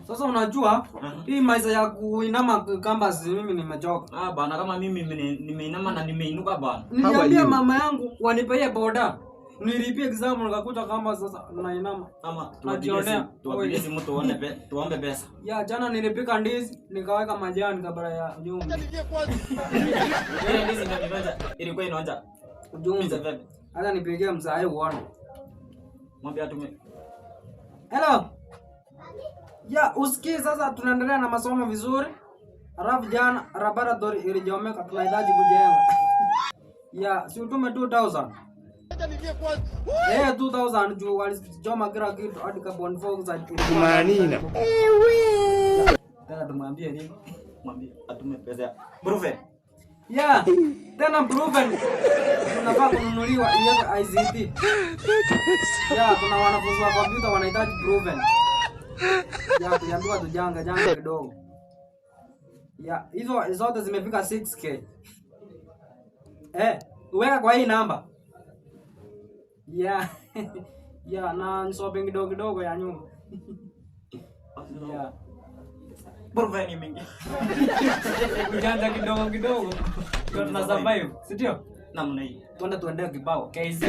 Sasa unajua hii maisha ya kuinama kamba mimi nimechoka. Bana kama mimi nimeinama na nimeinuka bana. Niliambia mama yangu wanipee boda. Nilipia exam nikakuta kamba sasa nainama. Ama najionea simu tuombe pesa. Ya jana nilipika ndizi nikaweka majani kabla ya nyumba. Ile ndizi ndio nilionja ilikuwa inaonja. Ujumbe. Hata nipigie mzee uone. Mwambie atume. Hello. Ya usikie sasa tunaendelea na masomo vizuri. Alafu jana laboratory ilijomeka tunahitaji kujenga. Ya si utume 2000. 2000 juu walichoma kila kitu hadi carbon dioxide. Kumanina. Tena tumwambie nini? Mwambie atume pesa. Proven. Ya, tena proven. Tunafaa kununuliwa ile ICT. Ya, kuna wanafunzi wa kompyuta wanahitaji proven. Ya, tuliambiwa janga kidogo. Ya, hizo zote zimefika 6k. Uweka kwa hii namba. Ya. Ya, na shopping kidogo ya nyumba. Ya. Proven ni mingi. Ujanja kidogo. Ndio tuna survive, si ndio? Namna hii. Tuende kibao. KZ.